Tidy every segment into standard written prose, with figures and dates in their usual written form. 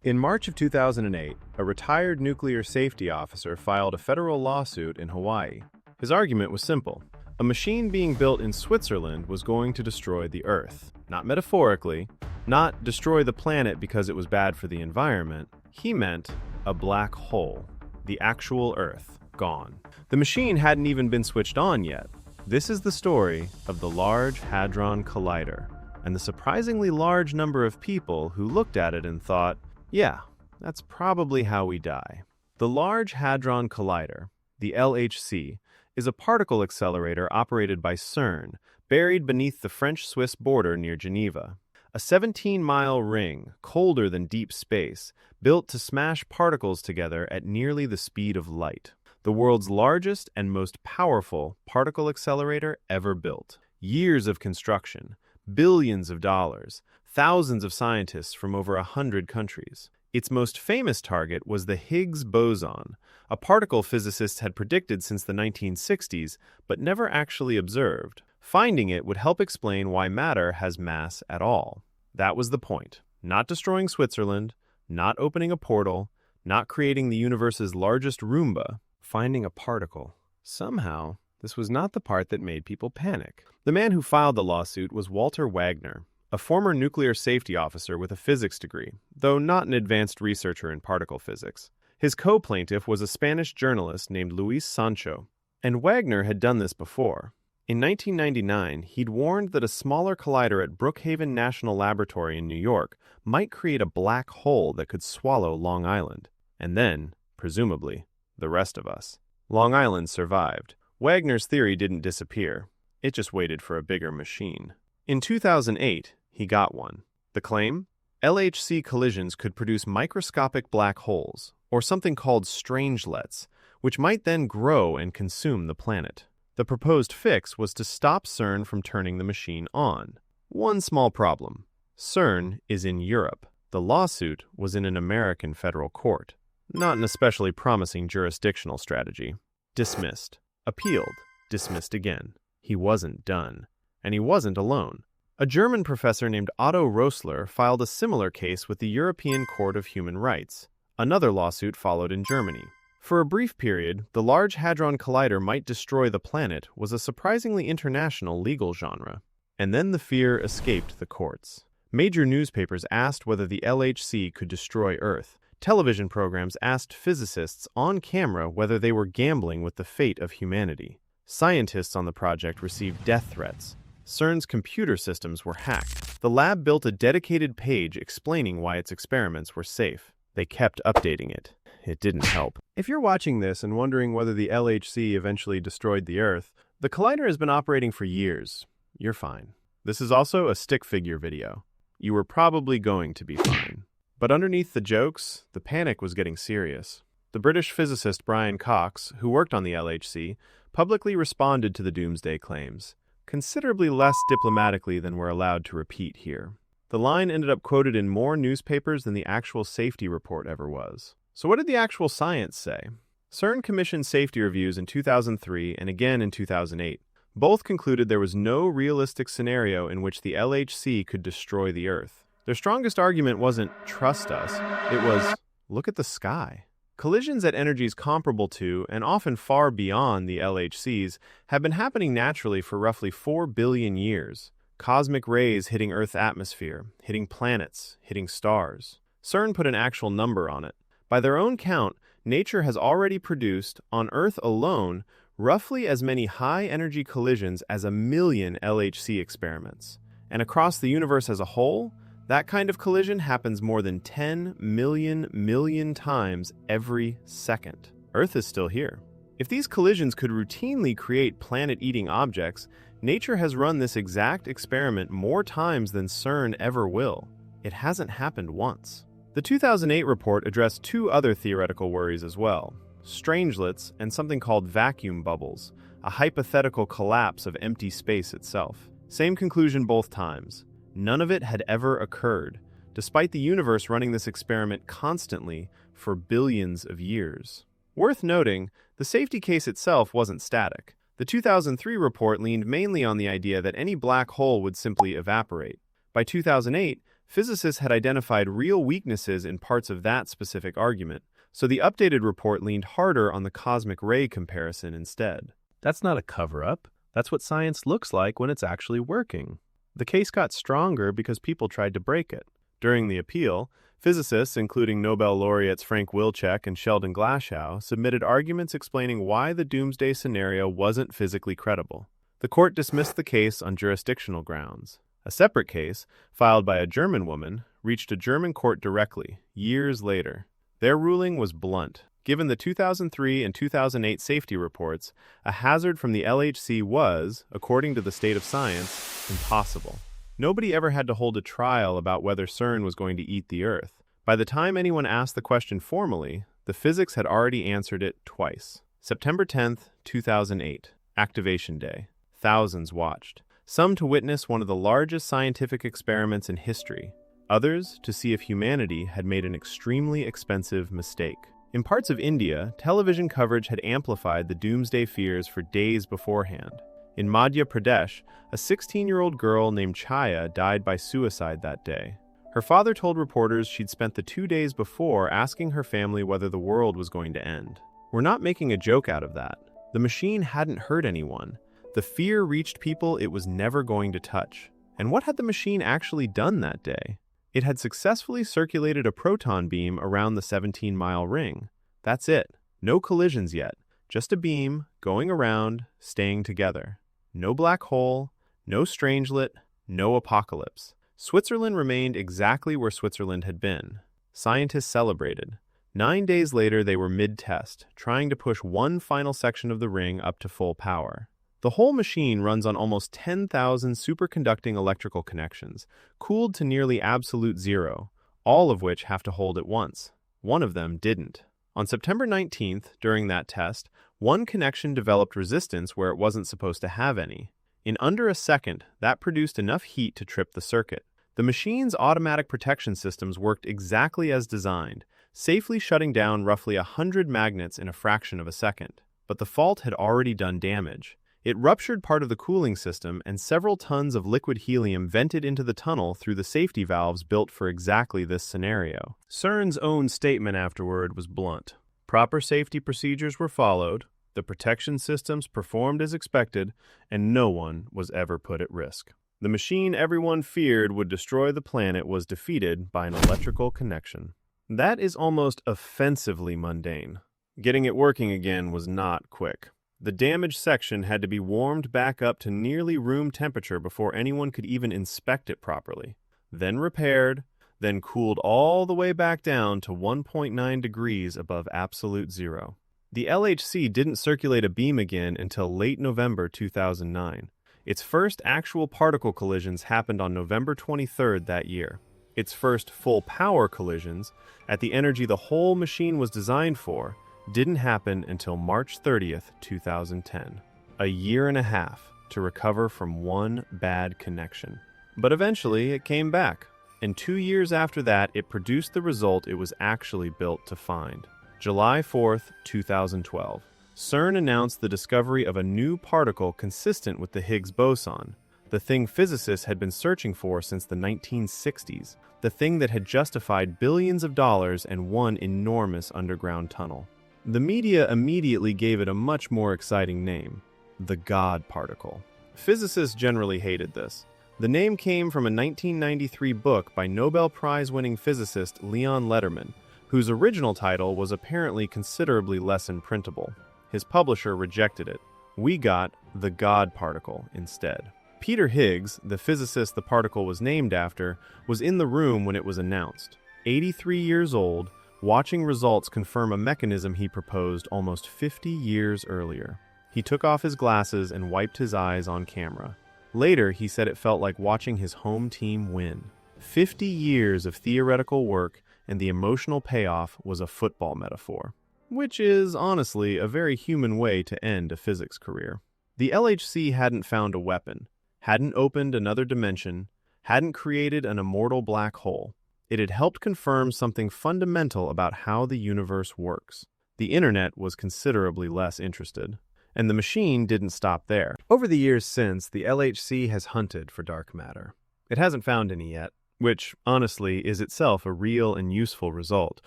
In March of 2008, a retired nuclear safety officer filed a federal lawsuit in Hawaii. His argument was simple. A machine being built in Switzerland was going to destroy the Earth. Not metaphorically, not destroy the planet because it was bad for the environment. He meant a black hole, the actual Earth, gone. The machine hadn't even been switched on yet. This is the story of the Large Hadron Collider, and the surprisingly large number of people who looked at it and thought, yeah, that's probably how we die. The Large Hadron Collider, the LHC, is a particle accelerator operated by CERN, buried beneath the French-Swiss border near Geneva. A 17-mile ring, colder than deep space, built to smash particles together at nearly the speed of light. The world's largest and most powerful particle accelerator ever built. Years of construction, billions of dollars, thousands of scientists from over 100 countries. Its most famous target was the Higgs boson, a particle physicists had predicted since the 1960s, but never actually observed. Finding it would help explain why matter has mass at all. That was the point. Not destroying Switzerland, not opening a portal, not creating the universe's largest Roomba, finding a particle. Somehow, this was not the part that made people panic. The man who filed the lawsuit was Walter Wagner, a former nuclear safety officer with a physics degree, though not an advanced researcher in particle physics. His co-plaintiff was a Spanish journalist named Luis Sancho, and Wagner had done this before. In 1999, he'd warned that a smaller collider at Brookhaven National Laboratory in New York might create a black hole that could swallow Long Island, and then, presumably, the rest of us. Long Island survived. Wagner's theory didn't disappear. It just waited for a bigger machine. In 2008, he got one. The claim? LHC collisions could produce microscopic black holes, or something called strangelets, which might then grow and consume the planet. The proposed fix was to stop CERN from turning the machine on. One small problem. CERN is in Europe. The lawsuit was in an American federal court. Not an especially promising jurisdictional strategy. Dismissed. Appealed. Dismissed again. He wasn't done. And he wasn't alone. A German professor named Otto Rösler filed a similar case with the European Court of Human Rights. Another lawsuit followed in Germany. For a brief period, the Large Hadron Collider might destroy the planet was a surprisingly international legal genre. And then the fear escaped the courts. Major newspapers asked whether the LHC could destroy Earth. Television programs asked physicists on camera whether they were gambling with the fate of humanity. Scientists on the project received death threats. CERN's computer systems were hacked. The lab built a dedicated page explaining why its experiments were safe. They kept updating it. It didn't help. If you're watching this and wondering whether the LHC eventually destroyed the Earth, the collider has been operating for years. You're fine. This is also a stick figure video. You were probably going to be fine. But underneath the jokes, the panic was getting serious. The British physicist Brian Cox, who worked on the LHC, publicly responded to the doomsday claims, considerably less diplomatically than we're allowed to repeat here. The line ended up quoted in more newspapers than the actual safety report ever was. So what did the actual science say? CERN commissioned safety reviews in 2003 and again in 2008. Both concluded there was no realistic scenario in which the LHC could destroy the Earth. Their strongest argument wasn't, trust us, it was, look at the sky. Collisions at energies comparable to, and often far beyond the LHCs, have been happening naturally for roughly 4 billion years. Cosmic rays hitting Earth's atmosphere, hitting planets, hitting stars. CERN put an actual number on it. By their own count, nature has already produced, on Earth alone, roughly as many high-energy collisions as 1 million LHC experiments. And across the universe as a whole, that kind of collision happens more than 10 million times every second. Earth is still here. If these collisions could routinely create planet-eating objects, nature has run this exact experiment more times than CERN ever will. It hasn't happened once. The 2008 report addressed 2 other theoretical worries as well: strangelets and something called vacuum bubbles, a hypothetical collapse of empty space itself. Same conclusion both times. None of it had ever occurred, despite the universe running this experiment constantly for billions of years. Worth noting, the safety case itself wasn't static. The 2003 report leaned mainly on the idea that any black hole would simply evaporate. By 2008, Physicists had identified real weaknesses in parts of that specific argument, so the updated report leaned harder on the cosmic ray comparison instead. That's not a cover-up. That's what science looks like when it's actually working. The case got stronger because people tried to break it. During the appeal, physicists, including Nobel laureates Frank Wilczek and Sheldon Glashow, submitted arguments explaining why the doomsday scenario wasn't physically credible. The court dismissed the case on jurisdictional grounds. A separate case, filed by a German woman, reached a German court directly, years later. Their ruling was blunt. Given the 2003 and 2008 safety reports, a hazard from the LHC was, according to the state of science, impossible. Nobody ever had to hold a trial about whether CERN was going to eat the Earth. By the time anyone asked the question formally, the physics had already answered it twice. September 10, 2008, Activation Day. Thousands watched. Some to witness one of the largest scientific experiments in history. Others to see if humanity had made an extremely expensive mistake. In parts of India, television coverage had amplified the doomsday fears for days beforehand. In Madhya Pradesh, a 16-year-old girl named Chaya died by suicide that day. Her father told reporters she'd spent the 2 days before asking her family whether the world was going to end. We're not making a joke out of that. The machine hadn't hurt anyone. The fear reached people it was never going to touch. And what had the machine actually done that day? It had successfully circulated a proton beam around the 17-mile ring. That's it. No collisions yet. Just a beam, going around, staying together. No black hole, no strangelet, no apocalypse. Switzerland remained exactly where Switzerland had been. Scientists celebrated. 9 days later, they were mid-test, trying to push one final section of the ring up to full power. The whole machine runs on almost 10,000 superconducting electrical connections, cooled to nearly absolute zero, all of which have to hold at once. One of them didn't. On September 19th, during that test, one connection developed resistance where it wasn't supposed to have any. In under a second, that produced enough heat to trip the circuit. The machine's automatic protection systems worked exactly as designed, safely shutting down roughly 100 magnets in a fraction of a second. But the fault had already done damage. It ruptured part of the cooling system, and several tons of liquid helium vented into the tunnel through the safety valves built for exactly this scenario. CERN's own statement afterward was blunt. Proper safety procedures were followed, the protection systems performed as expected, and no one was ever put at risk. The machine everyone feared would destroy the planet was defeated by an electrical connection. That is almost offensively mundane. Getting it working again was not quick. The damaged section had to be warmed back up to nearly room temperature before anyone could even inspect it properly. Then repaired, then cooled all the way back down to 1.9 degrees above absolute zero. The LHC didn't circulate a beam again until late November 2009. Its first actual particle collisions happened on November 23rd that year. Its first full-power collisions, at the energy the whole machine was designed for, didn't happen until March 30th, 2010. A year and a half to recover from one bad connection. But eventually it came back, and 2 years after that it produced the result it was actually built to find. July 4th, 2012. CERN announced the discovery of a new particle consistent with the Higgs boson, the thing physicists had been searching for since the 1960s, the thing that had justified billions of dollars and one enormous underground tunnel. The media immediately gave it a much more exciting name, the God particle. Physicists generally hated this. The name came from a 1993 book by Nobel Prize-winning physicist Leon Lederman, whose original title was apparently considerably less imprintable. His publisher rejected it. We got the God particle instead. Peter Higgs, the physicist the particle was named after, was in the room when it was announced. 83 years old, watching results confirm a mechanism he proposed almost 50 years earlier. He took off his glasses and wiped his eyes on camera. Later, he said it felt like watching his home team win. 50 years of theoretical work, and the emotional payoff was a football metaphor. Which is, honestly, a very human way to end a physics career. The LHC hadn't found a weapon, hadn't opened another dimension, hadn't created an immortal black hole. It had helped confirm something fundamental about how the universe works. The internet was considerably less interested. And the machine didn't stop there. Over the years since, the LHC has hunted for dark matter. It hasn't found any yet. which, honestly, is itself a real and useful result,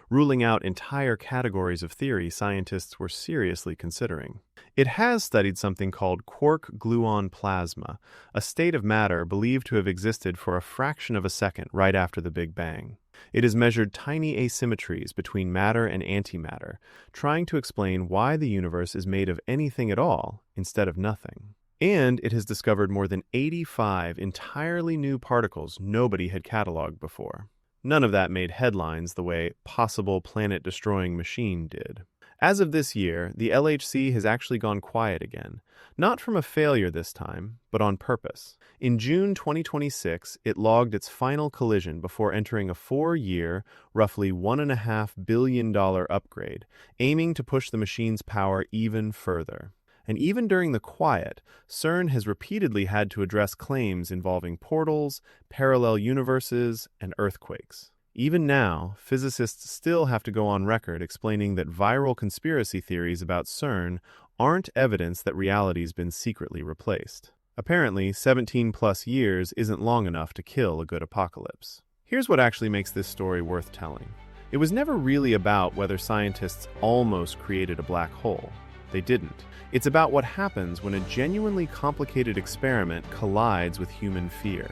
ruling out entire categories of theory scientists were seriously considering. It has studied something called quark-gluon plasma, a state of matter believed to have existed for a fraction of a second right after the Big Bang. It has measured tiny asymmetries between matter and antimatter, trying to explain why the universe is made of anything at all instead of nothing. And it has discovered more than 85 entirely new particles nobody had cataloged before. None of that made headlines the way possible planet-destroying machine did. As of this year, the LHC has actually gone quiet again, not from a failure this time, but on purpose. In June 2026, it logged its final collision before entering a 4-year, roughly $1.5 billion upgrade, aiming to push the machine's power even further. And even during the quiet, CERN has repeatedly had to address claims involving portals, parallel universes, and earthquakes. Even now, physicists still have to go on record explaining that viral conspiracy theories about CERN aren't evidence that reality's been secretly replaced. Apparently, 17+ years isn't long enough to kill a good apocalypse. Here's what actually makes this story worth telling. It was never really about whether scientists almost created a black hole. They didn't. It's about what happens when a genuinely complicated experiment collides with human fear.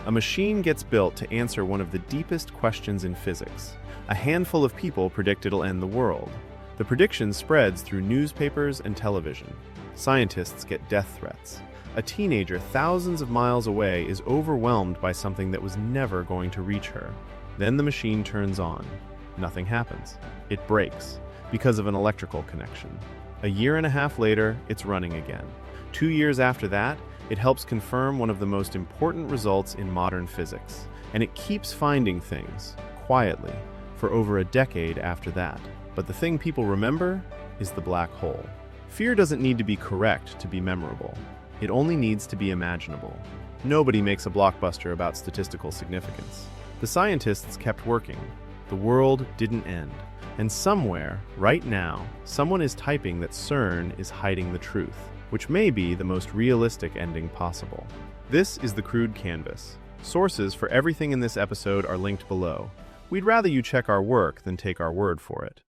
A machine gets built to answer one of the deepest questions in physics. A handful of people predict it'll end the world. The prediction spreads through newspapers and television. Scientists get death threats. A teenager thousands of miles away is overwhelmed by something that was never going to reach her. Then the machine turns on. Nothing happens. It breaks because of an electrical connection. A year and a half later, it's running again. 2 years after that, it helps confirm one of the most important results in modern physics, and it keeps finding things, quietly, for over a decade after that. But the thing people remember is the black hole. Fear doesn't need to be correct to be memorable. It only needs to be imaginable. Nobody makes a blockbuster about statistical significance. The scientists kept working. The world didn't end. And somewhere, right now, someone is typing that CERN is hiding the truth, which may be the most realistic ending possible. This is The Crude Canvas. Sources for everything in this episode are linked below. We'd rather you check our work than take our word for it.